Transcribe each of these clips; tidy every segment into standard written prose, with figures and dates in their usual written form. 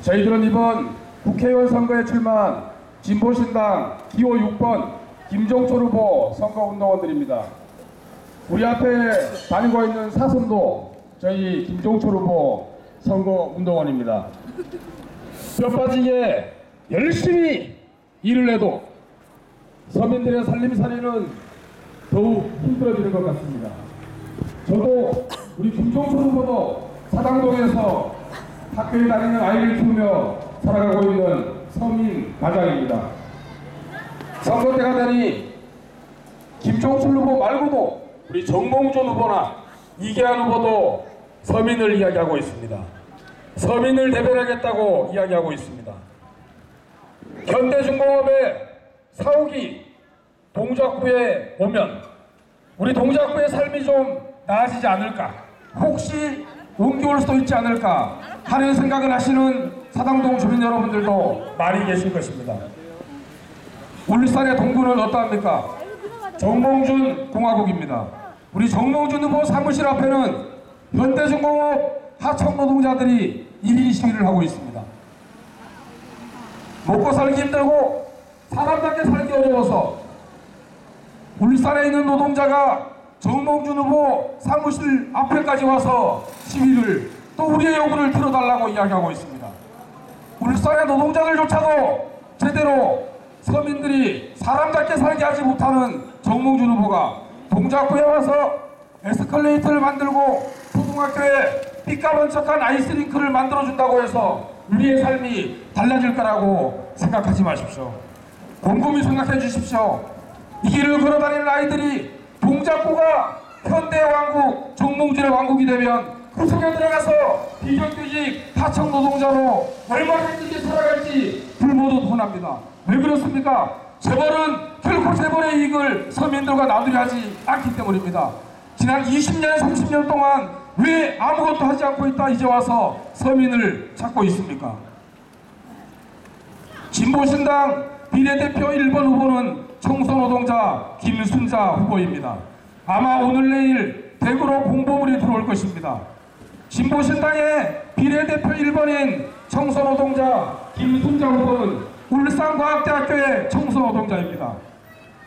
저희들은 이번 국회의원 선거에 출마한 진보신당 기호 6번 김종철 후보 선거운동원들입니다. 우리 앞에 다니고 있는 사선도 저희 김종철 후보 선거운동원입니다. 뼈 빠지게 열심히 일을 해도 서민들의 살림살이는 더욱 힘들어지는 것 같습니다. 저도 우리 김종철 후보도 사당동에서 학교에 다니는 아이를 키우며 살아가고 있는 서민 가장입니다. 선거 때가 되니 김종철 후보 말고도 우리 정몽준 후보나 이계한 후보도 서민을 이야기하고 있습니다. 서민을 대변하겠다고 이야기하고 있습니다. 현대중공업의 사옥이 동작구에 오면 우리 동작구의 삶이 좀 나아지지 않을까, 혹시 옮겨올 수도 있지 않을까 하는 생각을 하시는 사당동 주민 여러분들도 많이 계실 것입니다. 울산의 동구는 어떠합니까? 정몽준 공화국입니다. 우리 정몽준 후보 사무실 앞에는 현대중공업 하청 노동자들이 1인 시위를 하고 있습니다. 먹고 살기 힘들고 사람답게 살기 어려워서 울산에 있는 노동자가 정몽준 후보 사무실 앞에까지 와서 시위를, 또 우리의 요구를 들어달라고 이야기하고 있습니다. 울산의 노동자들조차도 제대로 서민들이 사람답게 살게 하지 못하는 정몽준 후보가 동작구에 와서 에스컬레이터를 만들고 초등학교에 삐까번쩍한 아이스링크를 만들어준다고 해서 우리의 삶이 달라질 거라고 생각하지 마십시오. 곰곰이 생각해 주십시오. 이 길을 걸어다니는 아이들이 동작구가 현대의 왕국, 정몽준의 왕국이 되면 그 속에 들어가서 비정규직 하청 노동자로 얼마나 힘들게 살아갈지 불모도 뻔합니다. 왜 그렇습니까? 재벌은 결코 재벌의 이익을 서민들과 나누려 하지 않기 때문입니다. 지난 20년, 30년 동안 왜 아무것도 하지 않고 있다 이제 와서 서민을 찾고 있습니까? 진보신당 비례대표 1번 후보는 청소노동자 김순자 후보입니다. 아마 오늘 내일 대구로 공보물이 들어올 것입니다. 진보신당의 비례대표 1번인 청소노동자 김순자 후보는 울산과학대학교의 청소노동자입니다.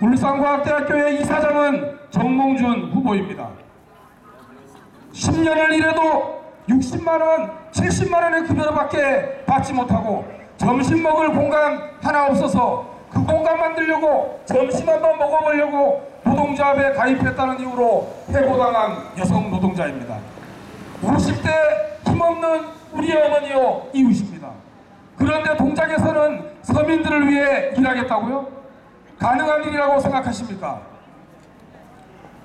울산과학대학교의 이사장은 정몽준 후보입니다. 10년을 일해도 60만원, 70만원의 급여밖에 받지 못하고 점심 먹을 공간 하나 없어서 그 공간 만들려고 점심 한번 먹어보려고 노동조합에 가입했다는 이유로 해고당한 여성 노동자입니다. 50대 힘없는 우리의 어머니요 이웃입니다. 그런데 동작에서는 서민들을 위해 일하겠다고요? 가능한 일이라고 생각하십니까?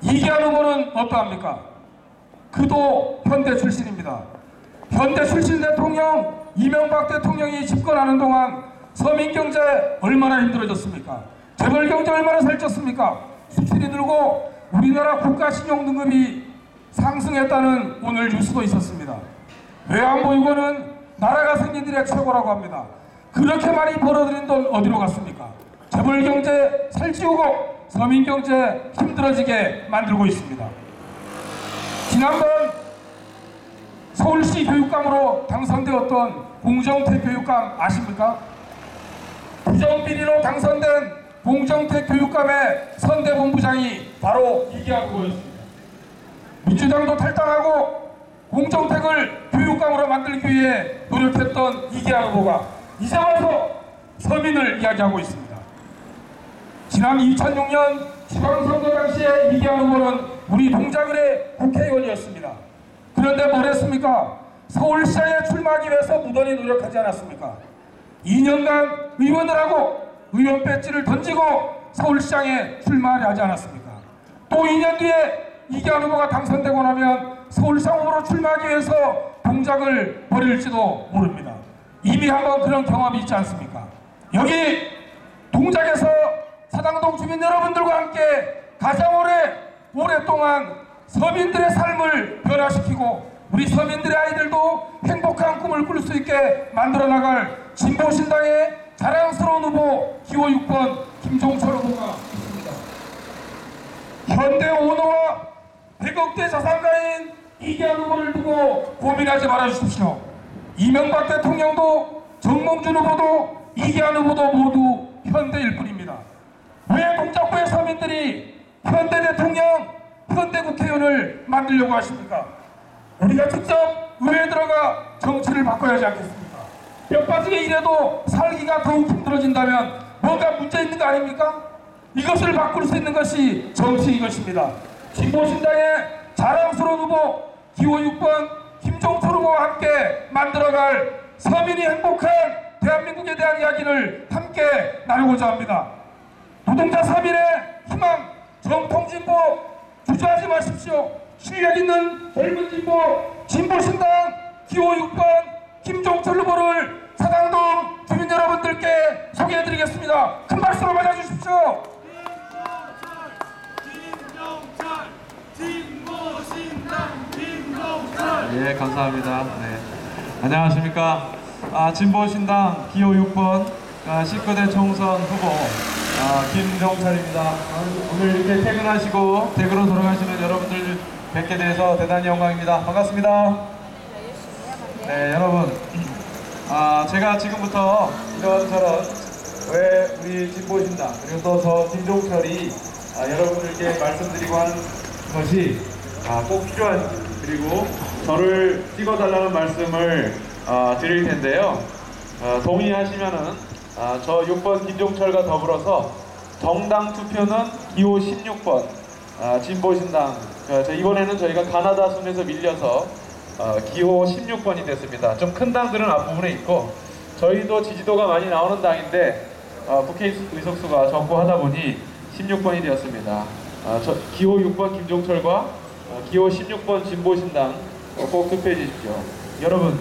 이계한 후보는 어떠합니까? 그도 현대 출신입니다. 현대 출신 대통령 이명박 대통령이 집권하는 동안 서민경제 얼마나 힘들어졌습니까? 재벌경제 얼마나 살쪘습니까? 수출이 늘고 우리나라 국가신용등급이 상승했다는 오늘 뉴스도 있었습니다. 외환보유고는 나라가 생긴 일의 최고라고 합니다. 그렇게 많이 벌어들인 돈 어디로 갔습니까? 재벌경제 살찌우고 서민경제 힘들어지게 만들고 있습니다. 지난번 서울시 교육감으로 당선되었던 공정태 교육감 아십니까? 부정비리로 당선된 공정태 교육감의 선대본부장이 바로 이계한 후보였습니다. 민주당도 탈당하고 공정택을 교육감으로 만들기 위해 노력했던 이계한 후보가 이제 와서 서민을 이야기하고 있습니다. 지난 2006년 지방선거 당시에 이계한 후보는 우리 동작을의 국회의원이었습니다. 그런데 뭘 했습니까? 서울시장에 출마하기 위해서 무던히 노력하지 않았습니까? 2년간 의원을 하고 의원 배지를 던지고 서울시장에 출마하려 하지 않았습니까? 또 2년 뒤에 이계한 후보가 당선되고 나면 서울시장 후보로 출마하기 위해서 동작을 벌일지도 모릅니다. 이미 한번 그런 경험이 있지 않습니까? 여기 동작에서 사당동 주민 여러분들과 함께 가장 오랫동안 서민들의 삶을 변화시키고 우리 서민들의 아이들도 행복한 꿈을 꿀 수 있게 만들어 나갈 진보신당의 자랑스러운 후보 기호 6번 김종철 후보가 있습니다. 현대 오너와 100억대 자산가인 이계한 후보를 두고 고민하지 말아주십시오. 이명박 대통령도 정몽준 후보도 이기환 후보도 모두 현대일 뿐입니다. 왜 동작구의 서민들이 현대 대통령, 현대 국회의원을 만들려고 하십니까? 우리가 직접 의회에 들어가 정치를 바꿔야 하지 않겠습니까? 뼈 빠지게 일해도 살기가 더욱 힘들어진다면 뭔가 문제 있는 거 아닙니까? 이것을 바꿀 수 있는 것이 정치인 것입니다. 진보신당의 자랑스러운 후보 기호 6번 김종철 후보와 함께 만들어갈 서민이 행복한 대한민국에 대한 이야기를 함께 나누고자 합니다. 노동자 서민의 희망, 정통진보 주저하지 마십시오. 실력 있는 젊은 진보신당 기호 6번 김종철 후보를 사당동 주민 여러분들께 소개해드리겠습니다. 큰 박수로 맞아주십시오. 예, 감사합니다. 네. 안녕하십니까. 진보신당 기호 6번 19대 총선 후보 김종철입니다. 오늘 이렇게 퇴근하시고 댁으로 돌아가시는 여러분들 뵙게 돼서 대단히 영광입니다. 반갑습니다. 네, 여러분. 제가 지금부터 이런저런 왜 우리 진보신당 그리고 또 저 김종철이 여러분들께 말씀드리고 하는 것이 꼭 필요한지 그리고 저를 찍어달라는 말씀을 드릴 텐데요. 동의하시면은 저 6번 김종철과 더불어서 정당 투표는 기호 16번 진보신당 이번에는 저희가 가나다 순에서 밀려서 기호 16번이 됐습니다. 좀 큰 당들은 앞부분에 있고 저희도 지지도가 많이 나오는 당인데 국회 의석수가 적고 하다 보니 16번이 되었습니다. 기호 6번 김종철과 기호 16번 진보신당 꼭 투표해 주십시오. 여러분,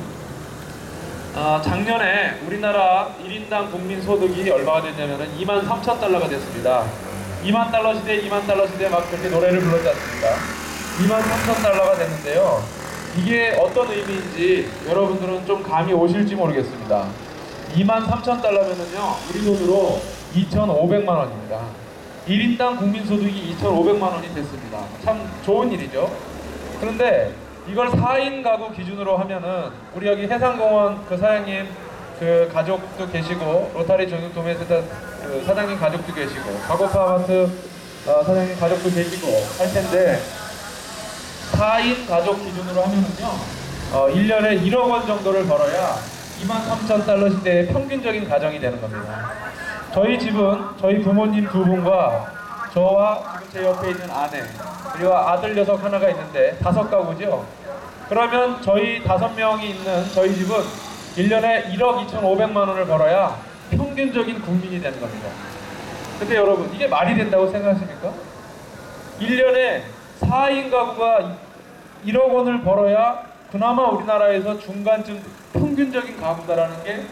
작년에 우리나라 1인당 국민소득이 얼마가 됐냐면 23,000달러가 됐습니다. 2만 달러 시대, 2만 달러 시대 막 그렇게 노래를 불렀지 않습니까? 23,000달러가 됐는데요. 이게 어떤 의미인지 여러분들은 좀 감이 오실지 모르겠습니다. 23,000달러면은요, 우리 돈으로 2,500만 원입니다. 1인당 국민소득이 2,500만 원이 됐습니다. 참 좋은 일이죠. 그런데 이걸 4인 가구 기준으로 하면은 우리 여기 해상공원 그 사장님 그 가족도 계시고 로타리 전용도매센터 그 사장님 가족도 계시고 가고파 아파트 사장님 가족도 계시고 할 텐데 4인 가족 기준으로 하면은요 1년에 1억 원 정도를 벌어야 23,000달러 시대의 평균적인 가정이 되는 겁니다. 저희 집은 저희 부모님 두 분과 저와 지금 제 옆에 있는 아내 그리고 아들 녀석 하나가 있는데 5가구죠. 그러면 저희 5명이 있는 저희 집은 1년에 1억 2,500만 원을 벌어야 평균적인 국민이 되는 겁니다. 근데 여러분 이게 말이 된다고 생각하십니까? 1년에 4인 가구가 1억 원을 벌어야 그나마 우리나라에서 중간쯤 평균적인 가구다라는 게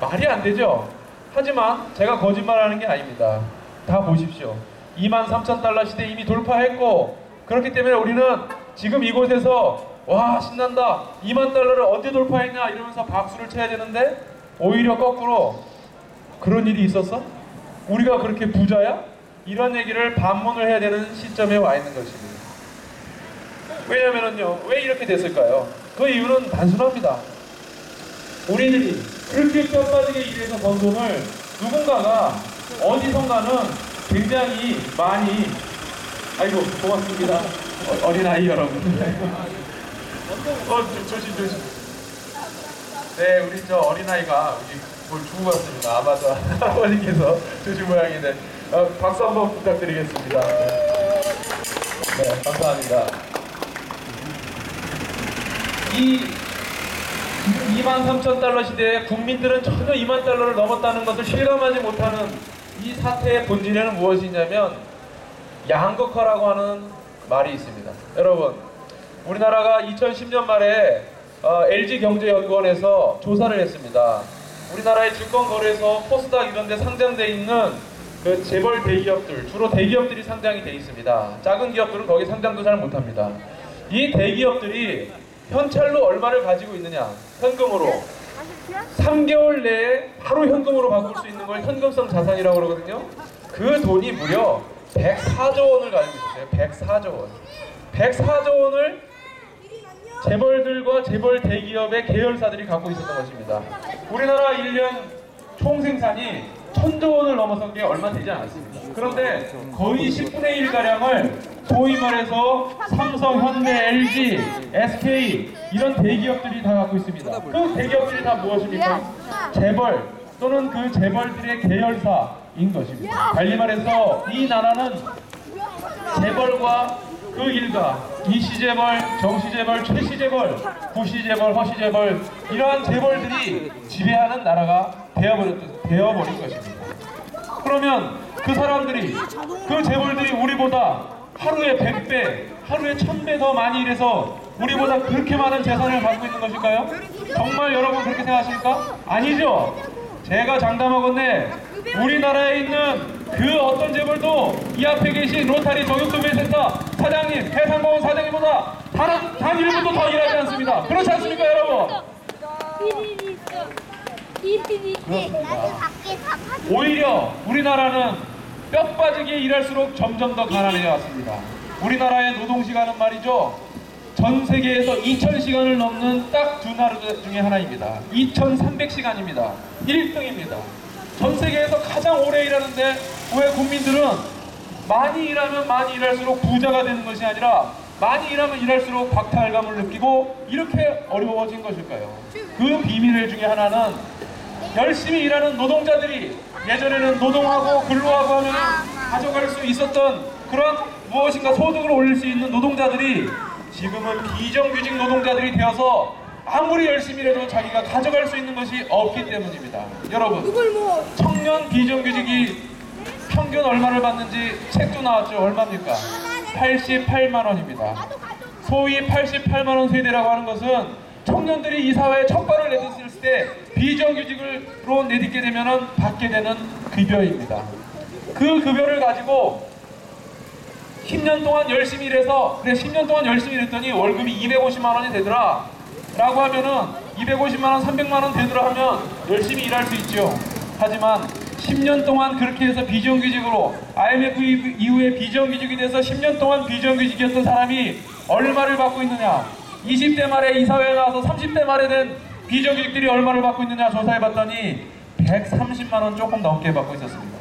말이 안 되죠. 하지만 제가 거짓말하는 게 아닙니다. 다 보십시오. 23,000달러 시대 이미 돌파했고 그렇기 때문에 우리는 지금 이곳에서 와 신난다 2만 달러를 언제 돌파했냐 이러면서 박수를 쳐야 되는데 오히려 거꾸로 그런 일이 있었어? 우리가 그렇게 부자야? 이런 얘기를 반문을 해야 되는 시점에 와 있는 것입니다. 왜냐면은요 왜 이렇게 됐을까요? 그 이유는 단순합니다. 우리들이 그렇게 뼈 빠지게 일해서 번 돈을 누군가가 어디선가는 굉장히 많이 아이고 고맙습니다. 어린아이 여러분. 조심. 네, 우리 저 어린아이가 뭘 주고 갔습니다. 아마도 할아버지께서 주신 모양인데 박수 한번 부탁드리겠습니다. 네, 감사합니다. 이 23,000달러 시대에 국민들은 전혀 2만 달러를 넘었다는 것을 실감하지 못하는 이 사태의 본질에는 무엇이냐면 양극화라고 하는 말이 있습니다. 여러분, 우리나라가 2010년 말에 LG경제연구원에서 조사를 했습니다. 우리나라의 증권거래소, 코스닥 이런 데 상장되어 있는 그 재벌 대기업들, 주로 대기업들이 상장이 되어 있습니다. 작은 기업들은 거기 상장도 잘 못합니다. 이 대기업들이 현찰로 얼마를 가지고 있느냐? 현금으로 3개월 내에 바로 현금으로 바꿀 수 있는 걸 현금성 자산이라고 그러거든요. 그 돈이 무려 104조 원을 가지고 있었어요. 104조 원. 104조 원을 재벌들과 재벌 대기업의 계열사들이 갖고 있었던 것입니다. 우리나라 1년 총생산이 1,000조 원을 넘어선 게 얼마 되지 않았습니다. 그런데 거의 10분의 1가량을 소위 말해서 삼성, 현대, LG, SK 이런 대기업들이 다 갖고 있습니다. 그 대기업들이 다 무엇입니까? 재벌 또는 그 재벌들의 계열사인 것입니다. 달리 말해서 이 나라는 재벌과 그 일가, 이시재벌, 정시재벌, 최시재벌, 구시재벌, 허시재벌 이러한 재벌들이 지배하는 나라가 되어버린 것입니다. 그러면 그 사람들이, 그 재벌들이 우리보다 하루에 100배, 하루에 1000배 더 많이 일해서 우리보다 그렇게 많은 재산을 갖고 있는 것일까요? 정말 여러분 그렇게 생각하십니까? 아니죠. 제가 장담하건대 우리나라에 있는 그 어떤 재벌도 이 앞에 계신 로타리 정육소비센터 사장님, 해상공원 사장님보다 단 1분도 더 일하지 않습니다. 그렇지 않습니까 여러분? 오히려 우리나라는 뼈 빠지게 일할수록 점점 더 가난해져 왔습니다. 우리나라의 노동시간은 말이죠, 전 세계에서 2000시간을 넘는 딱 두 나라 중에 하나입니다. 2300시간입니다. 1등입니다. 전 세계에서 가장 오래 일하는데 왜 국민들은 많이 일하면 많이 일할수록 부자가 되는 것이 아니라 많이 일하면 일할수록 박탈감을 느끼고 이렇게 어려워진 것일까요? 그 비밀 중에 하나는 열심히 일하는 노동자들이 예전에는 노동하고 근로하고 하면 가져갈 수 있었던 그런 무엇인가 소득을 올릴 수 있는 노동자들이 지금은 비정규직 노동자들이 되어서 아무리 열심히 일해도 자기가 가져갈 수 있는 것이 없기 때문입니다. 여러분, 청년 비정규직이 평균 얼마를 받는지 책도 나왔죠. 얼마입니까? 88만 원입니다. 소위 88만 원 세대라고 하는 것은 청년들이 이 사회에 첫 발을 내딛을 때 비정규직으로 내딛게 되면 받게 되는 급여입니다. 그 급여를 가지고 10년 동안 열심히 일해서, 그래 10년 동안 열심히 일했더니 월급이 250만 원이 되더라 라고 하면은 250만 원, 300만 원 되더라 하면 열심히 일할 수 있죠. 하지만 10년 동안 그렇게 해서 비정규직으로, IMF 이후에 비정규직이 돼서 10년 동안 비정규직이었던 사람이 얼마를 받고 있느냐, 20대 말에 이 사회에 나와서 30대 말에 된 비정규직들이 얼마를 받고 있느냐 조사해봤더니 130만 원 조금 넘게 받고 있었습니다.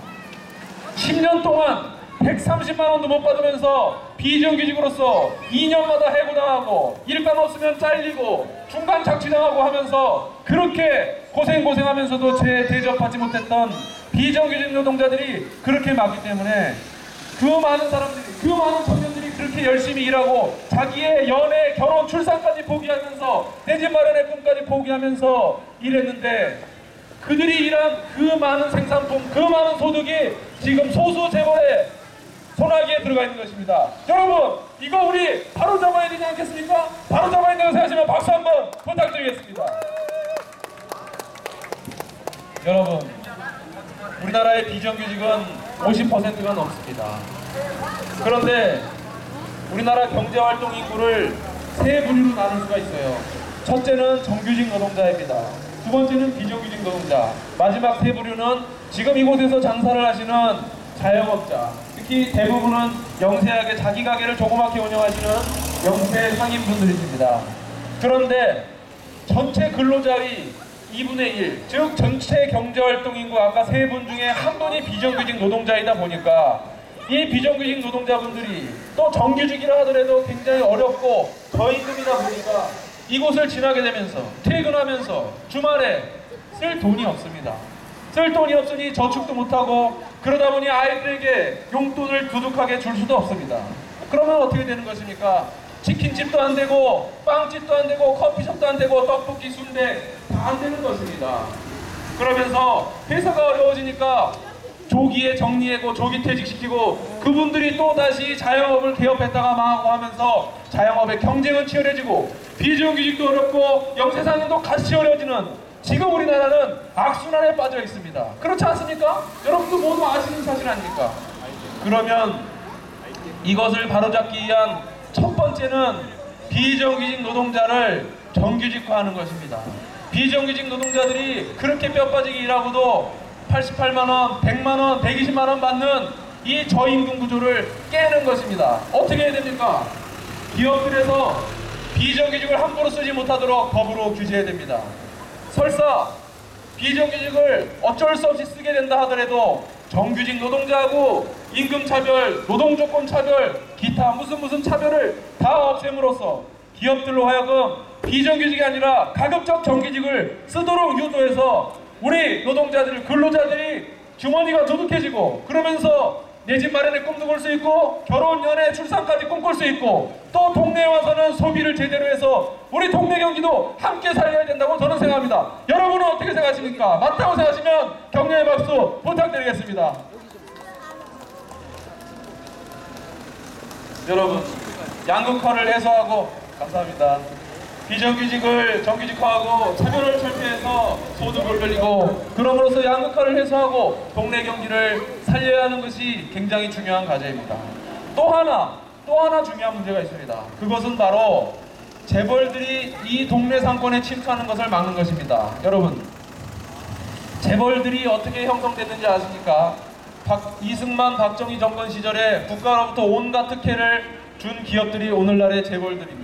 10년 동안 130만 원도 못 받으면서 비정규직으로서 2년마다 해고당하고 일감 없으면 잘리고 중간 착취당하고 하면서 그렇게 고생하면서도 대접받지 못했던 비정규직 노동자들이 그렇게 많기 때문에 그 많은 사람들이, 그 많은 청년들이 그렇게 열심히 일하고 자기의 연애, 결혼, 출산까지 포기하면서 내 집 마련의 꿈까지 포기하면서 일했는데 그들이 일한 그 많은 생산품, 그 많은 소득이 지금 소수 재벌의 손아귀에 들어가 있는 것입니다. 여러분, 이거 우리 바로 잡아야 되지 않겠습니까? 바로 잡아야 된다고 생각하시면 박수 한번 부탁드리겠습니다. 여러분, 우리나라의 비정규직은 50%가 넘습니다. 그런데 우리나라 경제활동 인구를 세 부류로 나눌 수가 있어요. 첫째는 정규직 노동자입니다. 두 번째는 비정규직 노동자. 마지막 세 부류는 지금 이곳에서 장사를 하시는 자영업자, 특히 대부분은 영세하게 자기 가게를 조그맣게 운영하시는 영세 상인분들이십니다. 그런데 전체 근로자의 2분의 1, 즉 전체 경제활동 인구 아까 세 분 중에 한 분이 비정규직 노동자이다 보니까 이 비정규직 노동자분들이 또 정규직이라 하더라도 굉장히 어렵고 저임금이다 보니까 이곳을 지나게 되면서 퇴근하면서 주말에 쓸 돈이 없습니다. 쓸 돈이 없으니 저축도 못하고 그러다 보니 아이들에게 용돈을 두둑하게 줄 수도 없습니다. 그러면 어떻게 되는 것입니까? 치킨집도 안 되고 빵집도 안 되고 커피숍도 안 되고 떡볶이, 순대 다 안 되는 것입니다. 그러면서 회사가 어려워지니까 조기에 정리하고 조기 퇴직시키고 그분들이 또다시 자영업을 개업했다가 망하고 하면서 자영업의 경쟁은 치열해지고 비정규직도 어렵고 영세상인도 같이 어려워지는 지금 우리나라는 악순환에 빠져 있습니다. 그렇지 않습니까? 여러분도 모두 아시는 사실 아닙니까? 그러면 이것을 바로잡기 위한 첫 번째는 비정규직 노동자를 정규직화하는 것입니다. 비정규직 노동자들이 그렇게 뼈 빠지게 일하고도 88만원, 100만원, 120만원 받는 이 저임금 구조를 깨는 것입니다. 어떻게 해야 됩니까? 기업들에서 비정규직을 함부로 쓰지 못하도록 법으로 규제해야 됩니다. 설사 비정규직을 어쩔 수 없이 쓰게 된다 하더라도 정규직 노동자하고 임금차별, 노동조건차별, 기타 무슨 차별을 다 없앰으로써 기업들로 하여금 비정규직이 아니라 가급적 정규직을 쓰도록 유도해서 우리 노동자들, 근로자들이 주머니가 두둑해지고 그러면서 내 집 마련의 꿈도 꿀 수 있고 결혼, 연애, 출산까지 꿈꿀 수 있고 또 동네에 와서는 소비를 제대로 해서 우리 동네 경기도 함께 살려야 된다고 저는 생각합니다. 여러분은 어떻게 생각하십니까? 맞다고 생각하시면 격려의 박수 부탁드리겠습니다. 여러분, 양극화를 해소하고 감사합니다. 비정규직을 정규직화하고 차별을 철폐해서 소득을 늘리고 그럼으로써 양극화를 해소하고 동네 경기를 살려야 하는 것이 굉장히 중요한 과제입니다. 또 하나 중요한 문제가 있습니다. 그것은 바로 재벌들이 이 동네 상권에 침투하는 것을 막는 것입니다. 여러분, 재벌들이 어떻게 형성됐는지 아십니까? 이승만, 박정희 정권 시절에 국가로부터 온갖 특혜를 준 기업들이 오늘날의 재벌들입니다.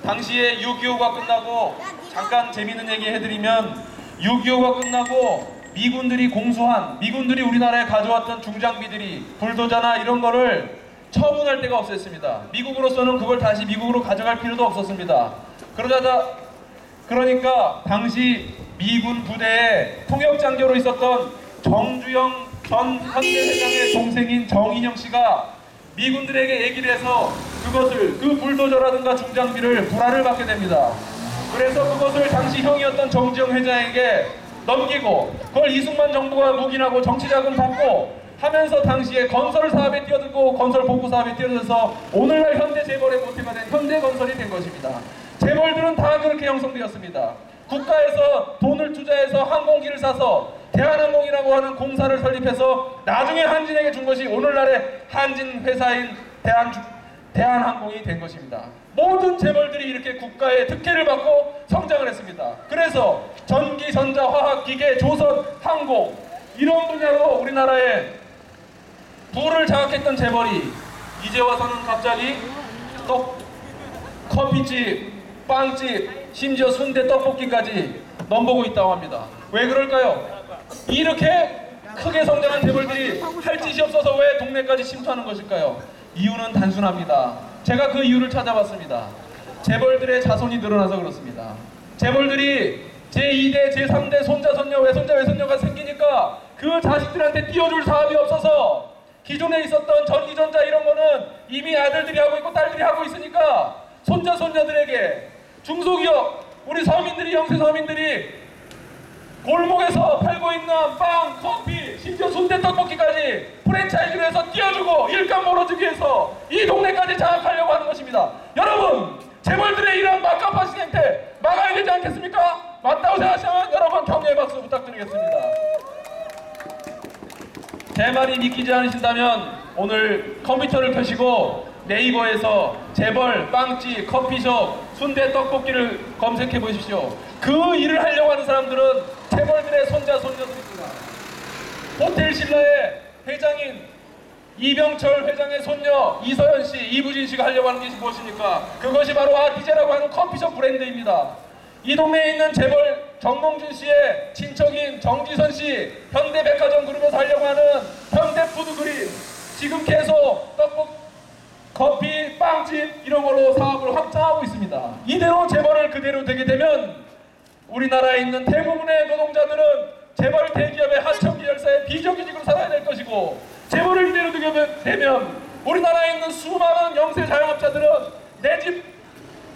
당시에 6.25가 끝나고 잠깐 재미있는 얘기 해드리면 6.25가 끝나고 미군들이 우리나라에 가져왔던 중장비들이 불도저나 이런 거를 처분할 데가 없었습니다. 미국으로서는 그걸 다시 미국으로 가져갈 필요도 없었습니다. 그러니까 당시 미군 부대에 통역장교로 있었던 정주영 전 현대회장의 동생인 정인영 씨가 미군들에게 얘기를 해서 그 불도저라든가 중장비를 불화를 받게 됩니다. 그래서 그것을 당시 형이었던 정지영 회장에게 넘기고 그걸 이승만 정부가 묵인하고 정치자금 받고 하면서 당시에 건설 사업에 뛰어들고 건설 복구 사업에 뛰어들어서 오늘날 현대 재벌의 모태가 된 현대건설이 된 것입니다. 재벌들은 다 그렇게 형성되었습니다. 국가에서 돈을 투자해서 항공기를 사서 대한항공이라고 하는 공사를 설립해서 나중에 한진에게 준 것이 오늘날의 한진 회사인 대한항공이 된 것입니다. 모든 재벌들이 이렇게 국가의 특혜를 받고 성장을 했습니다. 그래서 전기, 전자, 화학, 기계, 조선, 항공 이런 분야로 우리나라의 부를 장악했던 재벌이 이제 와서는 갑자기 커피집, 빵집, 심지어 순대 떡볶이까지 넘보고 있다고 합니다. 왜 그럴까요? 이렇게 크게 성장한 재벌들이 할 짓이 없어서 왜 동네까지 침투하는 것일까요? 이유는 단순합니다. 제가 그 이유를 찾아봤습니다. 재벌들의 자손이 늘어나서 그렇습니다. 재벌들이 제2대, 제3대 손자, 손녀, 외손자, 외손녀가 생기니까 그 자식들한테 띄워줄 사업이 없어서 기존에 있었던 전기전자 이런 거는 이미 아들들이 하고 있고 딸들이 하고 있으니까 손자, 손녀들에게 중소기업, 우리 서민들이, 영세 서민들이 골목에서 팔고 있는 빵, 커피, 심지어 순대 떡볶이까지 프랜차이즈를 해서 띄워주고 일감 벌어주기 위해서 이 동네까지 장악하려고 하는 것입니다. 여러분, 재벌들의 이런 막강한 시행태 막아야 되지 않겠습니까? 맞다고 생각하시면 여러분 격려의 박수 부탁드리겠습니다. 제 말이 믿기지 않으신다면 오늘 컴퓨터를 켜시고 네이버에서 재벌, 빵집, 커피숍, 순대 떡볶이를 검색해 보십시오. 그 일을 하려고 하는 사람들은 재벌들의 손자, 손녀들입니다. 호텔 신라의 회장인 이병철 회장의 손녀 이서연 씨, 이부진 씨가 하려고 하는 것이 무엇입니까? 그것이 바로 아티제라고 하는 커피숍 브랜드입니다. 이 동네에 있는 재벌 정몽준 씨의 친척인 정지선 씨, 현대백화점 그룹에서 하려고 하는 현대푸드그린, 지금 계속 커피, 빵집 이런 걸로 사업을 확장하고 있습니다. 이대로 재벌을 그대로 되게 되면 우리나라에 있는 대부분의 노동자들은 재벌 대기업의 하청기열사의 비정규직으로 살아야 될 것이고, 재벌을 이대로 되게 되면 우리나라에 있는 수많은 영세 자영업자들은 내 집,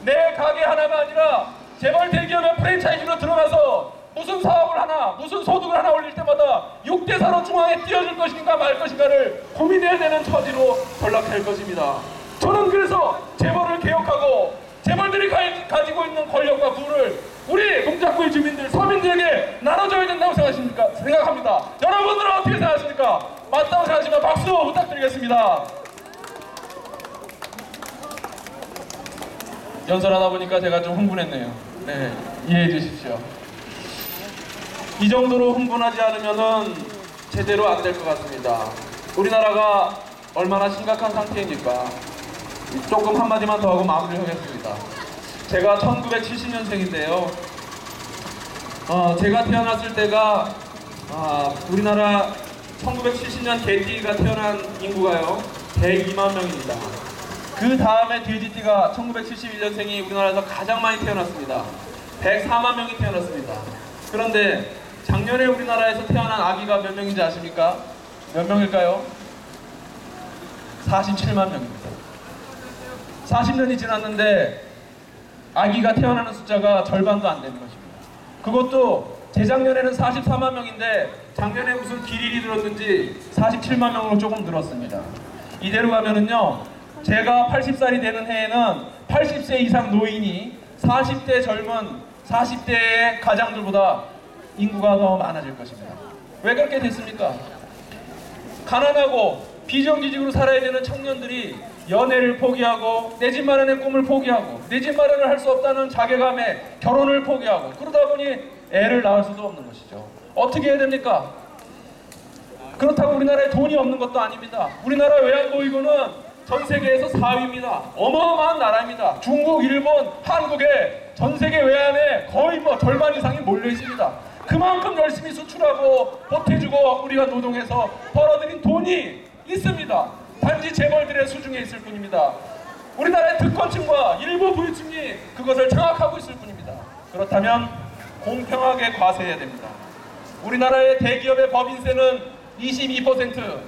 내 가게 하나가 아니라 재벌 대기업의 프랜차이즈로 들어가서 무슨 사업을 하나, 무슨 소득을 하나 올릴 때마다 6대4로 중앙에 띄워줄 것인가 말 것인가를 고민해야 되는 처지로 전락할 것입니다. 저는 그래서 재벌을 개혁하고 재벌들이 가지고 있는 권력과 부를 우리 동작구의 주민들, 서민들에게 나눠줘야 된다고 생각합니다. 여러분들은 어떻게 생각하십니까? 맞다고 생각하시면 박수 부탁드리겠습니다. 연설하다 보니까 제가 좀 흥분했네요. 네, 이해해 주십시오. 이 정도로 흥분하지 않으면은 제대로 안 될 것 같습니다. 우리나라가 얼마나 심각한 상태입니까? 조금 한마디만 더 하고 마무리하겠습니다. 제가 1970년생인데요. 제가 태어났을 때가 우리나라 1970년 개띠가 태어난 인구가요 102만 명입니다. 그 다음에 돼지띠가 1971년생이 우리나라에서 가장 많이 태어났습니다. 104만 명이 태어났습니다. 그런데 작년에 우리나라에서 태어난 아기가 몇 명인지 아십니까? 몇 명일까요? 47만 명입니다. 40년이 지났는데 아기가 태어나는 숫자가 절반도 안 되는 것입니다. 그것도 재작년에는 44만 명인데 작년에 무슨 기일이 들었는지 47만 명으로 조금 늘었습니다. 이대로 가면은요, 제가 80살이 되는 해에는 80세 이상 노인이 40대 젊은 40대의 가장들보다 인구가 더 많아질 것입니다. 왜 그렇게 됐습니까? 가난하고 비정규직으로 살아야 되는 청년들이 연애를 포기하고 내 집 마련의 꿈을 포기하고 내 집 마련을 할 수 없다는 자괴감에 결혼을 포기하고 그러다 보니 애를 낳을 수도 없는 것이죠. 어떻게 해야 됩니까? 그렇다고 우리나라에 돈이 없는 것도 아닙니다. 우리나라 외환보유고는 전 세계에서 4위입니다. 어마어마한 나라입니다. 중국, 일본, 한국에 전 세계 외환에 거의 절반 이상이 몰려 있습니다. 그만큼 열심히 수출하고 보태주고 우리가 노동해서 벌어들인 돈이 있습니다. 단지 재벌들의 수중에 있을 뿐입니다. 우리나라의 특권층과 일부 부유층이 그것을 장악하고 있을 뿐입니다. 그렇다면 공평하게 과세해야 됩니다. 우리나라의 대기업의 법인세는 22%,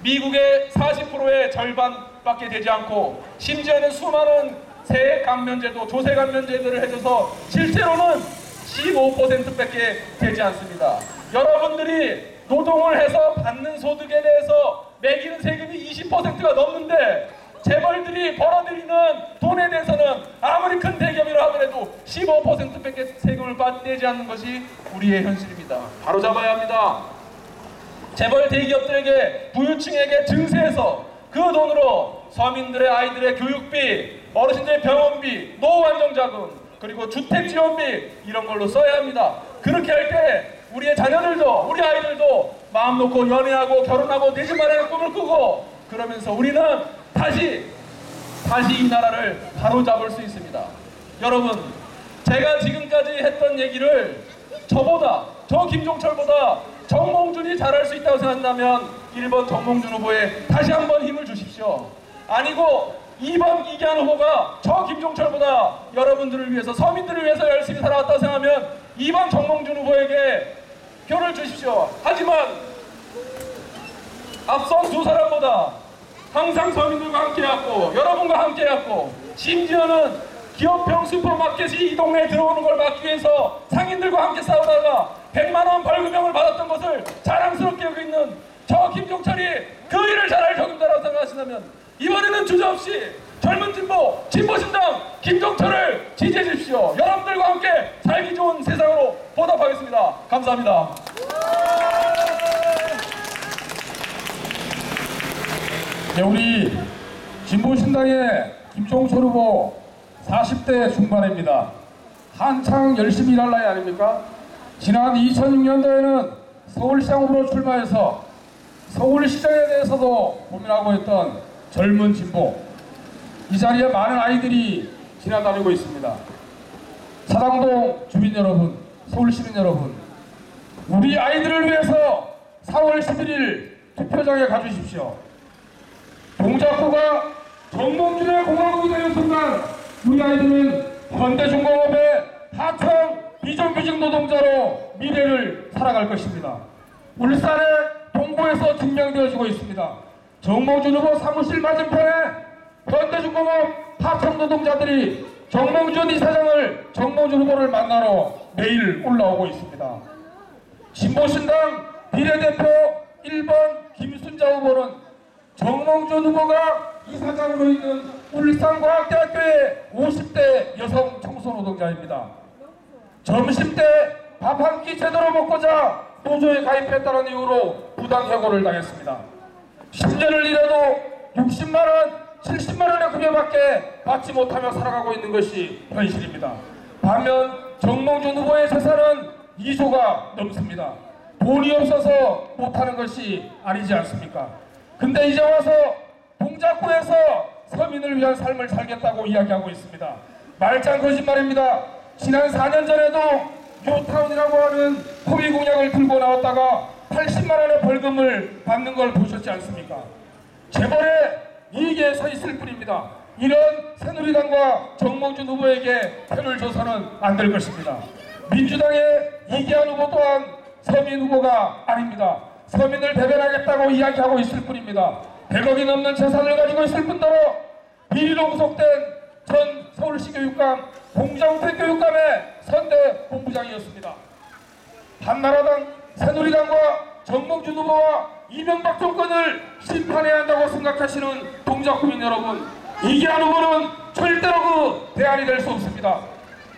미국의 40%의 절반밖에 되지 않고 심지어는 수많은 세액 감면제도, 조세 감면제들을 해줘서 실제로는 15%밖에 되지 않습니다. 여러분들이 노동을 해서 받는 소득에 대해서 매기는 세금이 20%가 넘는데 재벌들이 벌어들이는 돈에 대해서는 아무리 큰 대기업이라 하더라도 15%밖에 세금을 내지 않는 것이 우리의 현실입니다. 바로 잡아야 합니다. 재벌 대기업들에게 부유층에게 증세해서 그 돈으로 서민들의 아이들의 교육비, 어르신들의 병원비, 노후안정자금, 그리고 주택지원비 이런 걸로 써야 합니다. 그렇게 할 때 우리의 자녀들도 우리 아이들도 마음 놓고 연애하고 결혼하고 내 집 마련의 꿈을 꾸고 그러면서 우리는 다시 이 나라를 바로잡을 수 있습니다. 여러분, 제가 지금까지 했던 얘기를 저 김종철보다 정몽준이 잘할 수 있다고 생각한다면 1번 정몽준 후보에 다시 한번 힘을 주십시오. 아니고 2번 이기한 후보가 저 김종철보다 여러분들을 위해서, 서민들을 위해서 열심히 살아왔다고 생각하면 2번 정몽준 후보에게 표를 주십시오. 하지만 앞선 두 사람보다 항상 서민들과 함께했고 여러분과 함께했고 심지어는 기업형 슈퍼마켓이 이 동네에 들어오는 걸 막기 위해서 상인들과 함께 싸우다가 100만원 벌금형을 받았던 것을 자랑스럽게 여기고 있는 저 김종철이 그 일을 잘할 정도라고 생각하신다면 이번에는 주저없이 젊은 진보신당 김종철을 지지해 주십시오. 여러분들과 함께 살기 좋은 세상으로 보답하겠습니다. 감사합니다. 네, 우리 진보신당의 김종철 후보 40대 중반입니다. 한창 열심히 일할 나이 아닙니까? 지난 2006년도에는 서울시장 후보로 출마해서 서울시장에 대해서도 고민하고 있던 젊은 진보, 이 자리에 많은 아이들이 지나다니고 있습니다. 사당동 주민 여러분, 서울시민 여러분, 우리 아이들을 위해서 4월 11일 투표장에 가주십시오. 동작구가 정몽준의 공화국이 되는 순간 우리 아이들은 현대중공업의 하청 비정규직 노동자로 미래를 살아갈 것입니다. 울산의 동구에서 증명되어지고 있습니다. 정몽준 후보 사무실 맞은편에 현대중공업 하청 노동자들이 정몽준 이사장을, 정몽준 후보를 만나러 매일 올라오고 있습니다. 진보신당 비례대표 1번 김순자 후보는 정몽준 후보가 이사장으로 있는 울산과학대학교의 50대 여성 청소노동자입니다. 점심때 밥 한 끼 제대로 먹고자 노조에 가입했다는 이유로 부당해고를 당했습니다. 10년을 일해도 60만원, 70만원의 급여밖에 받지 못하며 살아가고 있는 것이 현실입니다. 반면 정몽준 후보의 재산은 2조가 넘습니다. 돈이 없어서 못하는 것이 아니지 않습니까? 근데 이제 와서 동작구에서 서민을 위한 삶을 살겠다고 이야기하고 있습니다. 말짱 거짓말입니다. 지난 4년 전에도 뉴타운이라고 하는 호비 공약을 들고 나왔다가 80만 원의 벌금을 받는 걸 보셨지 않습니까? 재벌의 이익에 서 있을 뿐입니다. 이런 새누리당과 정몽준 후보에게 표를 줘서는 안 될 것입니다. 민주당의 이기한 후보 또한 서민 후보가 아닙니다. 서민을 대변하겠다고 이야기하고 있을 뿐입니다. 100억이 넘는 재산을 가지고 있을 뿐더러 비리로 구속된 전 서울시 교육감 공정태 교육감의 선대 본부장이었습니다. 한나라당, 새누리당과 정몽준 후보와 이명박 정권을 심판해야 한다고 생각하시는 동작구민 여러분, 이기한 후보는 절대로 그 대안이 될 수 없습니다.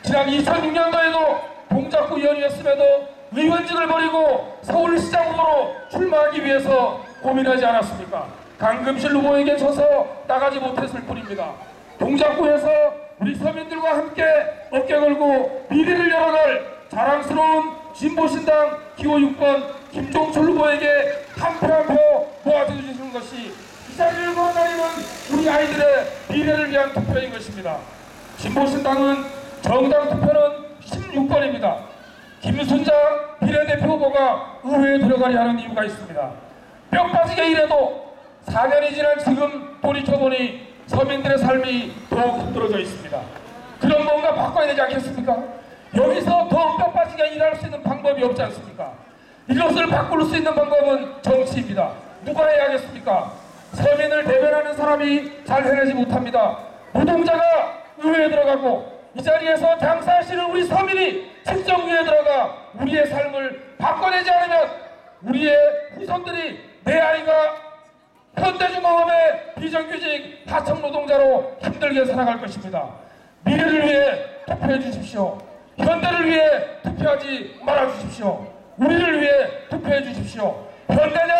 지난 2006년도에도 동작구 의원이었음에도 의원직을 버리고 서울시장 후보로 출마하기 위해서 고민하지 않았습니까? 강금실 후보에게 져서 나가지 못했을 뿐입니다. 동작구에서 우리 서민들과 함께 어깨 걸고 미래를 열어갈 자랑스러운 진보신당 기호 6번 김종철 후보에게 한 표 한 표 모아주시는 것이 이 자리를 걸어다니는 우리 아이들의 미래를 위한 투표인 것입니다. 진보신당은 정당 투표는 16번입니다. 김순자 비례대표 후보가 의회에 들어가려 하는 이유가 있습니다. 뼈 빠지게 일해도 4년이 지난 지금 돌이켜보니 서민들의 삶이 더욱 힘들어져 있습니다. 그럼 뭔가 바꿔야 되지 않겠습니까? 여기서 더 뼈 빠지게 일할 수 있는 방법이 없지 않습니까? 이것을 바꿀 수 있는 방법은 정치입니다. 누가 해야 하겠습니까? 서민을 대변하는 사람이 잘 해내지 못합니다. 노동자가 의회에 들어가고 이 자리에서 장사하시는 우리 서민이 직접 의회에 들어가 우리의 삶을 바꿔내지 않으면 우리의 후손들이 내 아이가 현대중공업의 비정규직 하청 노동자로 힘들게 살아갈 것입니다. 미래를 위해 투표해 주십시오. 현대를 위해 투표하지 말아 주십시오. 우리를 위해 투표해 주십시오. 현대냐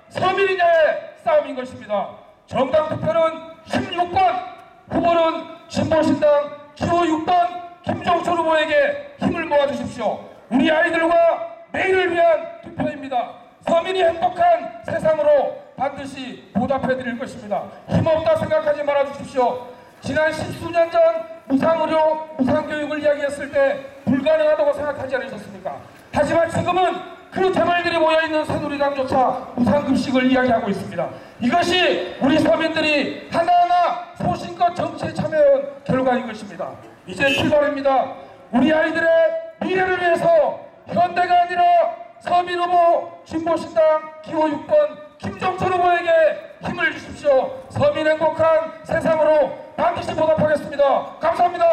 서민이냐의 싸움인 것입니다. 정당 투표는 16번, 후보는 진보신당 기호 6번 김종철 후보에게 힘을 모아 주십시오. 우리 아이들과 내일을 위한 투표입니다. 서민이 행복한 세상으로 반드시 보답해 드릴 것입니다. 힘없다 생각하지 말아 주십시오. 지난 10수년 전 무상의료, 무상교육을 이야기했을 때 불가능하다고 생각하지 않으셨습니까? 하지만 지금은 그 재벌들이 모여있는 새누리당조차 무상급식을 이야기하고 있습니다. 이것이 우리 서민들이 하나하나 소신껏 정치에 참여한 결과인 것입니다. 이제 출발입니다. 우리 아이들의 미래를 위해서 현대가 아니라 서민 후보 진보신당 기호 6번 김종철 후보에게 힘을 주십시오. 서민 행복한 세상으로 반드시 보답하겠습니다. 감사합니다.